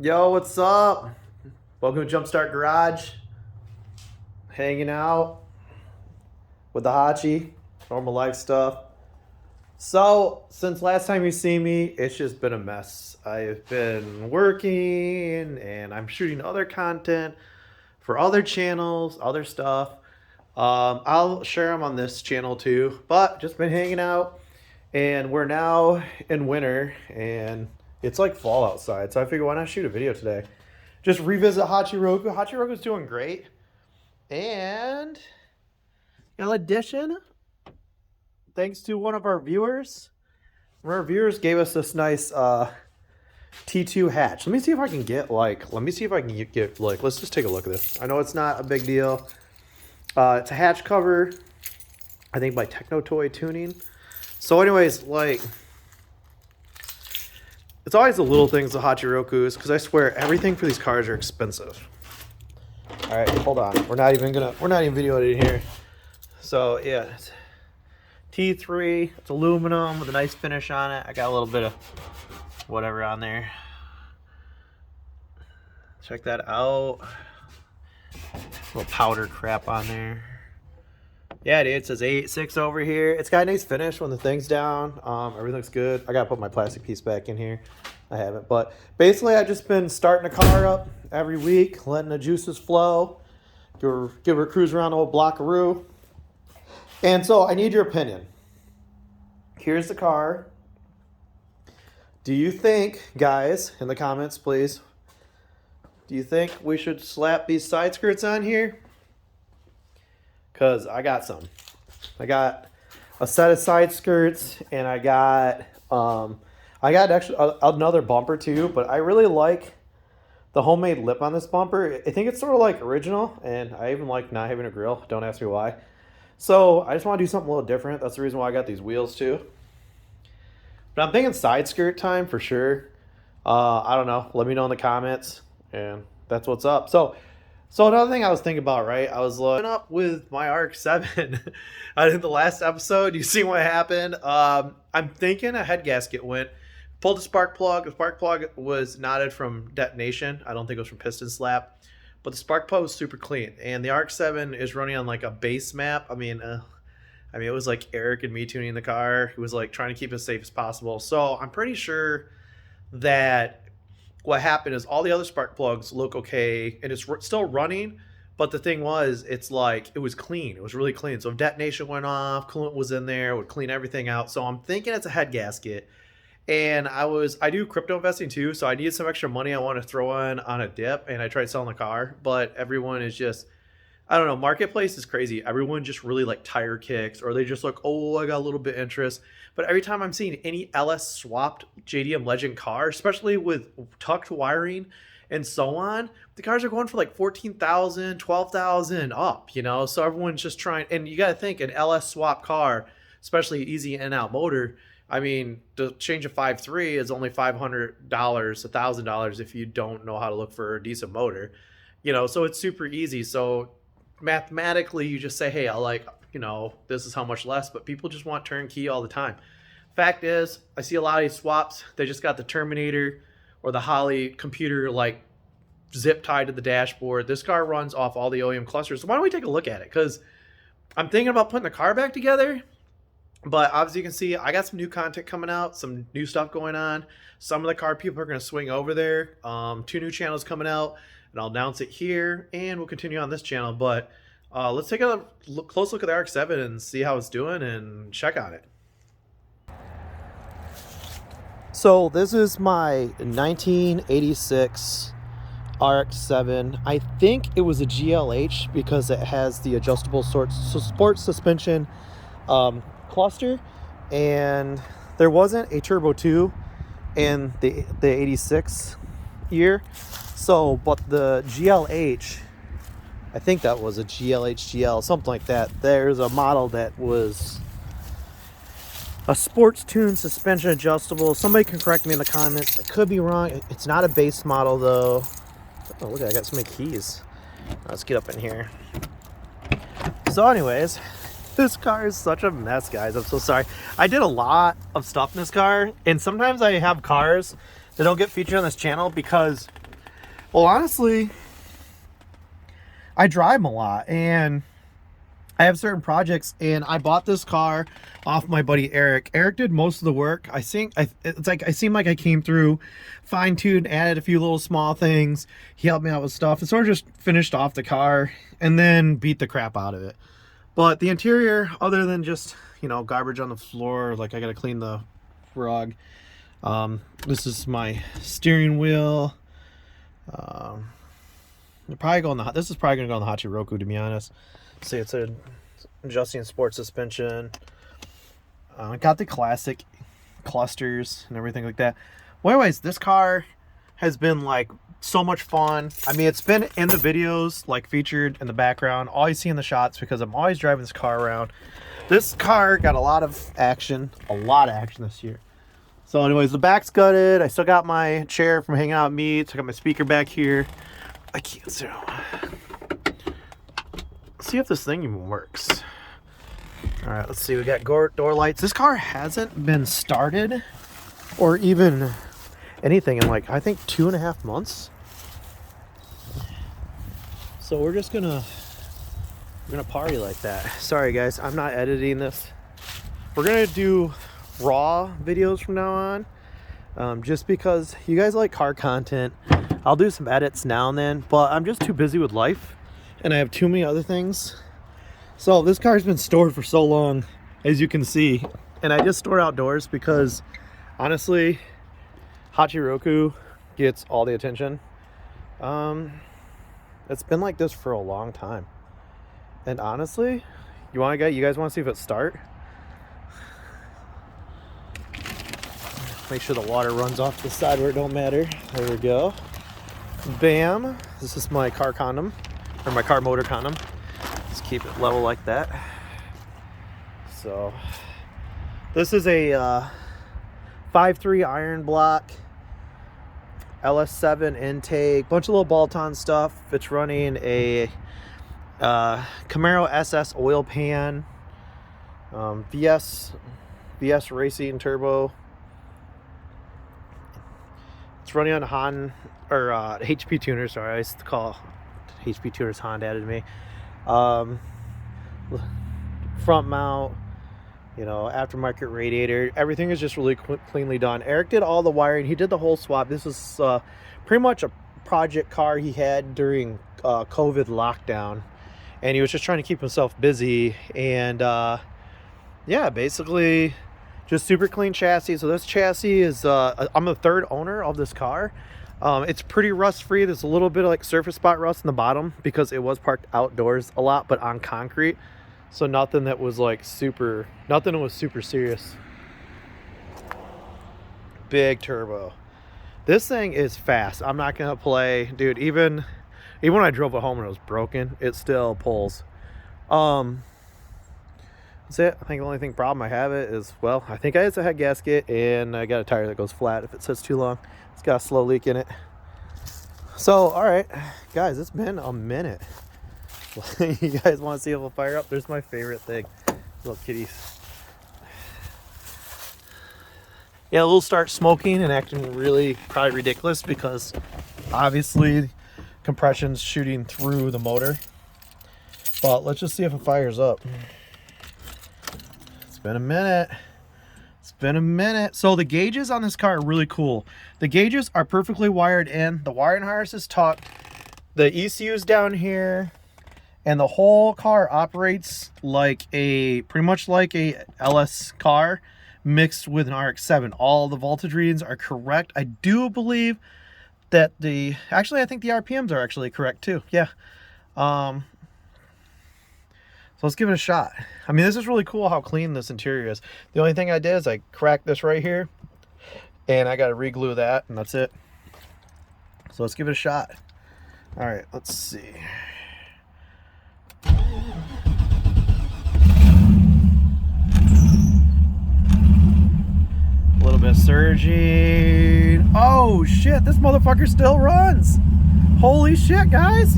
Yo, what's up? Welcome to Jumpstart Garage. Hanging out with the Hachi, normal life stuff. So, since last time you see me, it's just been a mess. I've been working and I'm shooting other content for other channels, other stuff. I'll share them on this channel too, but just been hanging out. And we're now in winter and it's like fall outside, so I figured why not shoot a video today? Just revisit Hachiroku. Hachiroku's doing great. And an addition, thanks to one of our viewers. One of our viewers gave us this nice T2 hatch. Let me see if I can get let's just take a look at this. I know it's not a big deal. It's a hatch cover, I think by Techno Toy Tuning. So anyways, it's always the little things, the Hachirokus, because I swear everything for these cars are expensive. All right, hold on. We're not even videoing it here. So yeah, it's T3. It's aluminum with a nice finish on it. I got a little bit of whatever on there. Check that out. A little powder crap on there. Yeah, dude, it says AE86 over here. It's got a nice finish when the thing's down. Everything looks good. I gotta put my plastic piece back in here. I haven't, but basically I've just been starting the car up every week, letting the juices flow, give her a cruise around the old Blockaroo. And so I need your opinion. Here's the car. Do you think, guys, in the comments, please, do you think we should slap these side skirts on here? Because I got some. I got a set of side skirts, and I got actually another bumper too, but I really like the homemade lip on this bumper. I think it's sort of like original, and I even like not having a grill. Don't ask me why. So I just want to do something a little different. That's the reason why I got these wheels too. But I'm thinking side skirt time for sure. I don't know. Let me know in the comments, and that's what's up. So another thing I was thinking about, right? I was looking up with my RX-7. I think the last episode, you see what happened. I'm thinking a head gasket went. Pulled the spark plug. The spark plug was knotted from detonation. I don't think it was from piston slap. But the spark plug was super clean. And the RX-7 is running on like a base map. I mean, it was like Eric and me tuning the car. He was like trying to keep it as safe as possible. So I'm pretty sure that what happened is all the other spark plugs look okay and it's still running, but the thing was, it was clean. It was really clean. So if detonation went off, coolant was in there, it would clean everything out. So I'm thinking it's a head gasket. And I do crypto investing too, so I needed some extra money I want to throw in on a dip, and I tried selling the car, but everyone is just, I don't know, marketplace is crazy. Everyone just really like tire kicks, or they just look, oh, I got a little bit of interest. But every time I'm seeing any LS swapped JDM Legend car, especially with tucked wiring and so on, the cars are going for like 14,000, 12,000 up, you know? So everyone's just trying, and you got to think an LS swap car, especially easy in and out motor, I mean, to change a 5.3 is only $500, $1,000 if you don't know how to look for a decent motor, you know? So it's super easy. So mathematically, you just say, hey, this is how much less, but people just want turnkey all the time. Fact is, I see a lot of these swaps, they just got the Terminator or the Holly computer like zip tied to the dashboard. This car runs off all the OEM clusters. So why don't we take a look at it? Because I'm thinking about putting the car back together, but obviously you can see I got some new content coming out, some new stuff going on. Some of the car people are going to swing over there. 2 new channels coming out, and I'll announce it here, and we'll continue on this channel. But let's take a close look at the RX-7 and see how it's doing and check on it. So this is my 1986 RX-7. I think it was a GLH because it has the adjustable sports suspension cluster, and there wasn't a Turbo 2 in the 86 year. So, but the GLH, I think that was a GLH GL, something like that. There's a model that was a sports tune suspension adjustable. Somebody can correct me in the comments. I could be wrong. It's not a base model though. Oh, look, I got so many keys. Let's get up in here. So anyways, this car is such a mess, guys. I'm so sorry. I did a lot of stuff in this car, and sometimes I have cars that don't get featured on this channel because Well, honestly, I drive them a lot, and I have certain projects, and I bought this car off my buddy Eric. Eric did most of the work. I seem like I came through, fine-tuned, added a few little small things. He helped me out with stuff, and sort of just finished off the car and then beat the crap out of it. But the interior, other than just, you know, garbage on the floor, like I gotta clean the rug. This is my steering wheel. This is probably gonna go on the Hachiroku, to be honest. See, it's an adjusting sport suspension. I got the classic clusters and everything like that. Well, anyways, this car has been like so much fun. I mean, it's been in the videos, like featured in the background. Always seeing the shots because I'm always driving this car around. This car got a lot of action this year. So anyways, the back's gutted. I still got my chair from hanging out with me. I got my speaker back here. I can't see. See if this thing even works. All right, let's see. We got door lights. This car hasn't been started or even anything in like, I think 2.5 months. So we're gonna party like that. Sorry guys, I'm not editing this. We're gonna do raw videos from now on, just because you guys like car content. I'll do some edits now and then, but I'm just too busy with life and I have too many other things. So this car's been stored for so long, as you can see, and I just store outdoors because honestly, Hachiroku gets all the attention. It's been like this for a long time, and honestly, you guys want to see if it start? Make sure the water runs off the side where it don't matter. There we go. Bam. This is my car condom, or my car motor condom. Just keep it level like that. So this is a 5.3 iron block, LS7 intake, bunch of little bolt-on stuff. It's running a Camaro SS oil pan, VS Racing turbo. It's running on Honda, or HP tuner. Sorry, I used to call HP tuners Honda added to me. Front mount, you know, aftermarket radiator. Everything is just really cleanly done. Eric did all the wiring. He did the whole swap. This was pretty much a project car he had during COVID lockdown, and he was just trying to keep himself busy. And yeah, basically just super clean chassis. So this chassis is I'm the third owner of this car. It's pretty rust free. There's a little bit of like surface spot rust in the bottom because it was parked outdoors a lot, but on concrete. So nothing that was like super serious. Big turbo. This thing is fast. I'm not gonna play, dude. Even when I drove it home and it was broken, it still pulls. That's it. I think the only problem I have it is, well, I think it's a head gasket, and I got a tire that goes flat if it sits too long. It's got a slow leak in it. So, all right, guys, it's been a minute. You guys want to see if it'll fire up? There's my favorite thing, little kitties. Yeah, it'll start smoking and acting really probably ridiculous because obviously compression's shooting through the motor. But let's just see if it fires up. It's been a minute. It's been a minute. So the gauges on this car are really cool. The gauges are perfectly wired in. The wiring harness is tucked. The ECU's down here. And the whole car operates like pretty much like a LS car mixed with an RX-7. All the voltage readings are correct. I do believe that actually I think the RPMs are actually correct too. Yeah. So let's give it a shot. I mean, this is really cool how clean this interior is. The only thing I did is I cracked this right here and I got to re-glue that, and that's it. So let's give it a shot. All right, let's see. A little bit of surging. Oh shit, this motherfucker still runs. Holy shit, guys.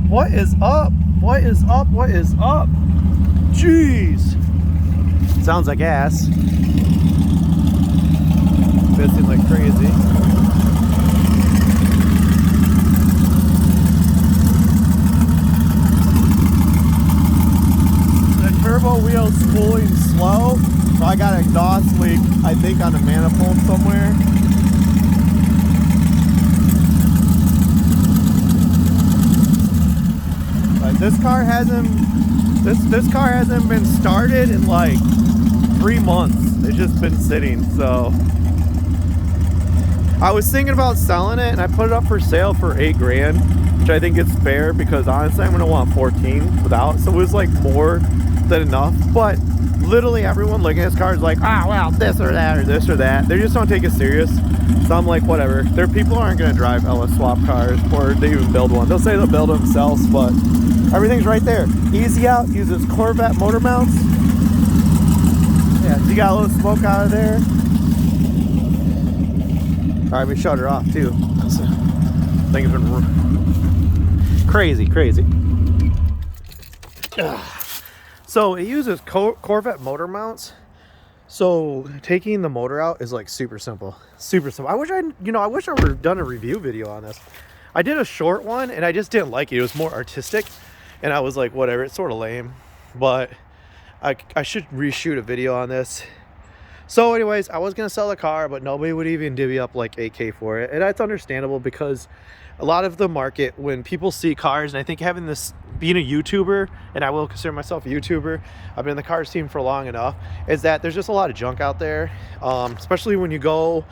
What is up? What is up? What is up? Jeez. Sounds like ass. Pissing like crazy. So I got an exhaust leak, I think, on the manifold somewhere. But this car hasn't been started in like 3 months. It's just been sitting. So I was thinking about selling it, and I put it up for sale for $8 grand, which I think is fair because honestly I'm gonna want 14 without. So it was like more than enough. But literally everyone looking at this car is like, ah, well, this or that or this or that. They just don't take it serious. So I'm like, whatever. Their people aren't gonna drive LS swap cars, or they even build one. They'll say they'll build it themselves, but everything's right there. Easy out, uses Corvette motor mounts. Yeah, you got a little smoke out of there. All right, we shut her off too. Thing's been crazy. So it uses Corvette motor mounts. So taking the motor out is like super simple. I wish I would have done a review video on this. I did a short one and I just didn't like it. It was more artistic, and I was like, whatever. It's sort of lame, but I should reshoot a video on this. So anyways, I was gonna sell the car, but nobody would even divvy up like $8K for it, and that's understandable because a lot of the market, when people see cars, and I think having this, being a YouTuber, and I will consider myself a YouTuber, I've been in the car scene for long enough, is that there's just a lot of junk out there, especially when you go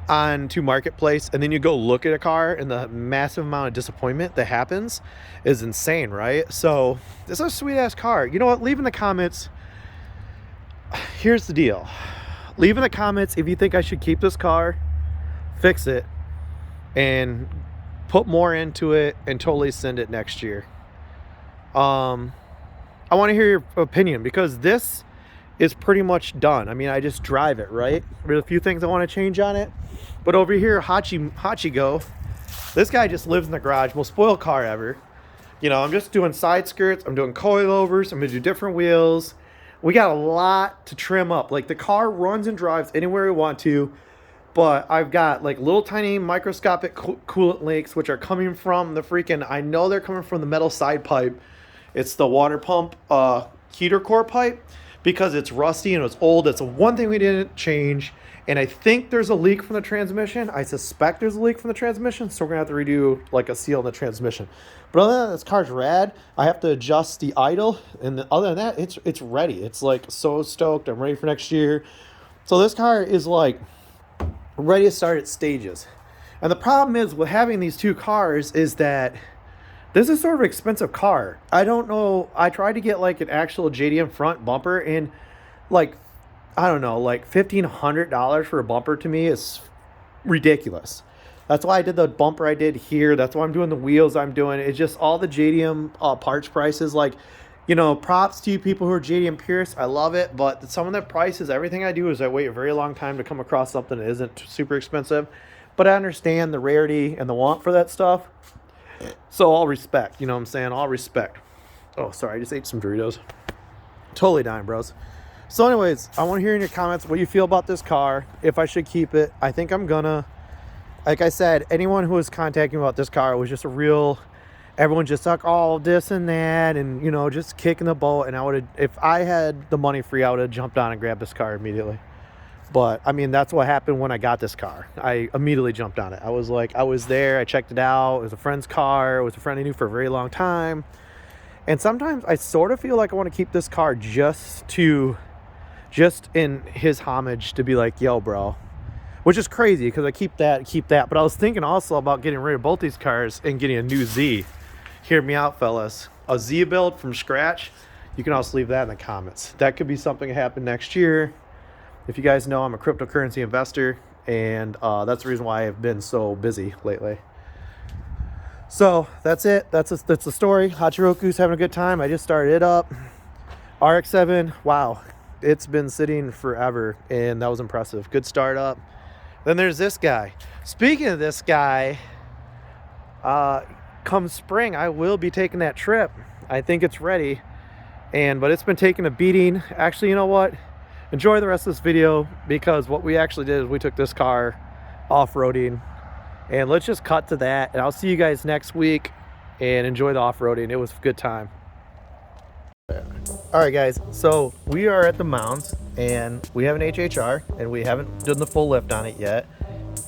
on to Marketplace and then you go look at a car, and the massive amount of disappointment that happens is insane, right? So this is a sweet ass car. You know what? Leave in the comments. Here's the deal. Leave in the comments if you think I should keep this car, fix it, and put more into it and totally send it next year. I want to hear your opinion because this is pretty much done. I mean, I just drive it, right? There's a few things I want to change on it. But over here, Hachigo, this guy just lives in the garage, most spoiled car ever. You know, I'm just doing side skirts, I'm doing coilovers, I'm gonna do different wheels. We got a lot to trim up. Like, the car runs and drives anywhere we want to, but I've got like little tiny microscopic coolant leaks, which are coming from the freaking, I know they're coming from the metal side pipe. It's the water pump heater core pipe, because it's rusty and it's old. That's the one thing we didn't change. And I think there's a leak from the transmission. I suspect there's a leak from the transmission, so we're gonna have to redo like a seal in the transmission. But other than that, this car's rad. I have to adjust the idle, and other than that, it's ready. It's like so stoked. I'm ready for next year. So this car is like ready to start its stages. And the problem is with having these two cars is that this is sort of an expensive car. I don't know. I tried to get like an actual JDM front bumper, and like, I don't know, like $1,500 for a bumper to me is ridiculous. That's why I did the bumper I did here. That's why I'm doing the wheels I'm doing. It's just all the JDM parts prices. Like, you know, props to you people who are JDM purists. I love it, but some of the prices, everything I do is I wait a very long time to come across something that isn't super expensive. But I understand the rarity and the want for that stuff. So all respect, you know what I'm saying? All respect. Oh, sorry, I just ate some Doritos. Totally dying, bros. So anyways, I want to hear in your comments what you feel about this car, if I should keep it. I think I'm gonna. Like I said, anyone who was contacting me about this car was just a real, everyone just like, oh, this and that, and, you know, just kicking the boat. And I would have, if I had the money free, I would have jumped on and grabbed this car immediately. But I mean, that's what happened when I got this car. I immediately jumped on it. I was like, I was there, I checked it out. It was a friend's car. It was a friend I knew for a very long time. And sometimes I sort of feel like I want to keep this car just in his homage, to be like, yo, bro. Which is crazy because I keep that. But I was thinking also about getting rid of both these cars and getting a new Z. Hear me out, fellas. A Z build from scratch. You can also leave that in the comments. That could be something that happen next year. If you guys know, I'm a cryptocurrency investor, and that's the reason why I've been so busy lately. So that's it. That's the story. Hachiroku's having a good time. I just started it up. RX-7, wow. It's been sitting forever, and that was impressive. Good startup. Then there's this guy. Speaking of this guy, come spring, I will be taking that trip. I think it's ready, but it's been taking a beating. Actually, you know what? Enjoy the rest of this video, because what we actually did is we took this car off-roading, and let's just cut to that, and I'll see you guys next week, and enjoy the off-roading. It was a good time. All right, guys, so we are at the mounds, and we have an HHR, and we haven't done the full lift on it yet.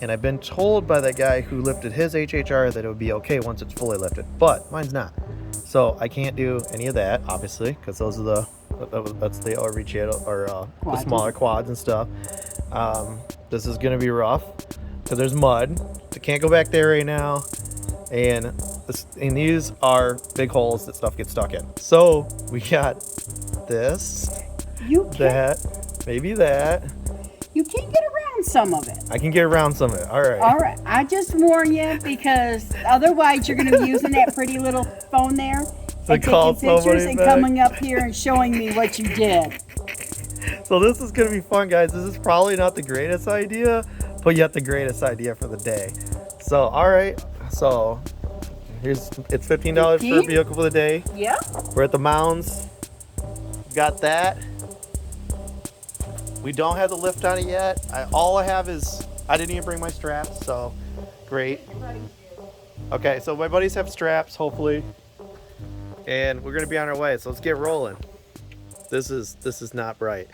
And I've been told by the guy who lifted his HHR that it would be okay once it's fully lifted, but mine's not. So I can't do any of that, obviously, because those are that's the RV channel, or the smaller quads and stuff. This is gonna be rough because there's mud. I can't go back there right now, and these are big holes that stuff gets stuck in. So we got this, that, maybe that. You can get around some of it. I can get around some of it. All right. All right. I just warn you, because otherwise you're going to be using that pretty little phone there and taking pictures and coming up here and showing me what you did. So this is going to be fun, guys. This is probably not the greatest idea, but yet the greatest idea for the day. So, all right. So it's $15 for a vehicle for the day. Yeah. We're at the mounds. Got that. We don't have the lift on it yet. All I have is, I didn't even bring my straps, so great. Okay, so my buddies have straps, hopefully. And we're gonna be on our way, so let's get rolling. This is not bright.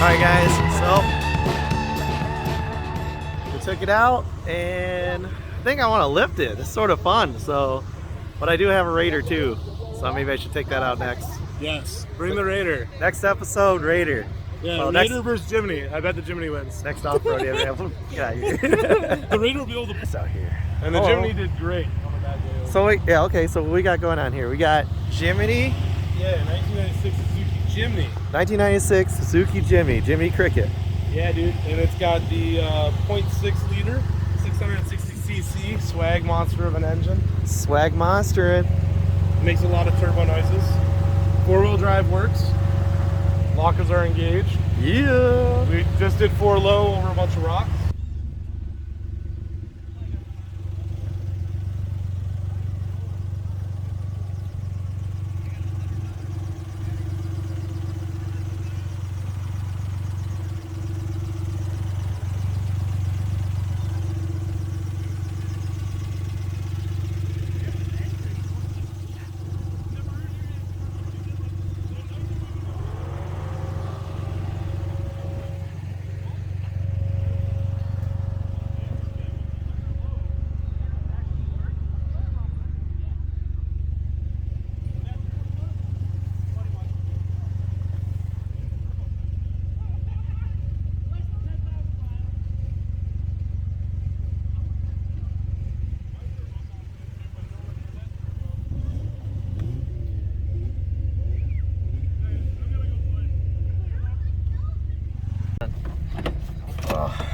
Alright guys, so we took it out and I think I want to lift it. It's sort of fun, so, but I do have a Raider too, so maybe I should take that out next. Yes, bring the Raider. Next episode, Raider. Yeah, well, Raider versus Jimny. I bet the Jimny wins. Next off-road, yeah, get out here. The Raider will be able to It's out here. And the Jimny did great on a bad day. So yeah, okay, so what we got going on here? We got Jimny. Yeah, 1996 Suzuki Jimny. 1996 Suzuki Jimny Cricket. Yeah, dude, and it's got the 0.6 liter, 660cc swag monster of an engine. Swag monster. It makes a lot of turbo noises. 4-wheel drive works. Lockers are engaged. Yeah. We just did 4 low over a bunch of rocks. Oh.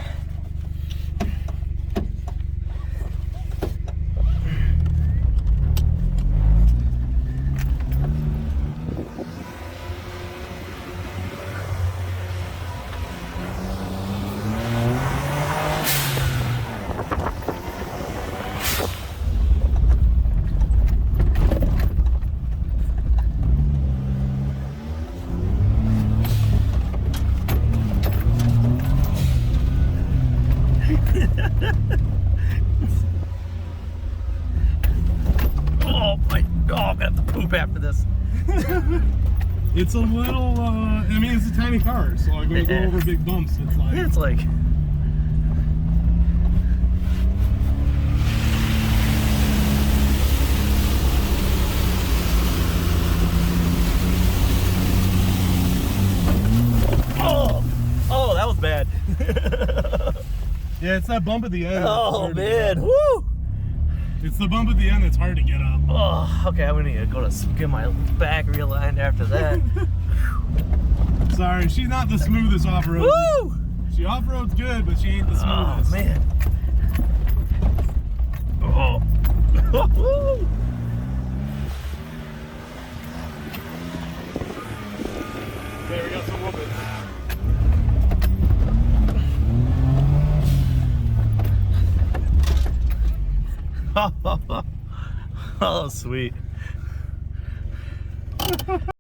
I'm gonna have to poop after this. It's a little, I mean, it's a tiny car, so like when you go over big bumps, it's like... Oh, that was bad. Yeah, it's that bump at the end. Oh, man. Woo! It's the bump at the end that's hard to get up. Oh, okay, I'm gonna need to go to get my back realigned after that. Sorry, she's not the smoothest off-road. Woo! She off-roads good, but she ain't the smoothest. Oh, man. Oh. Okay, we got some whooping. Oh, sweet.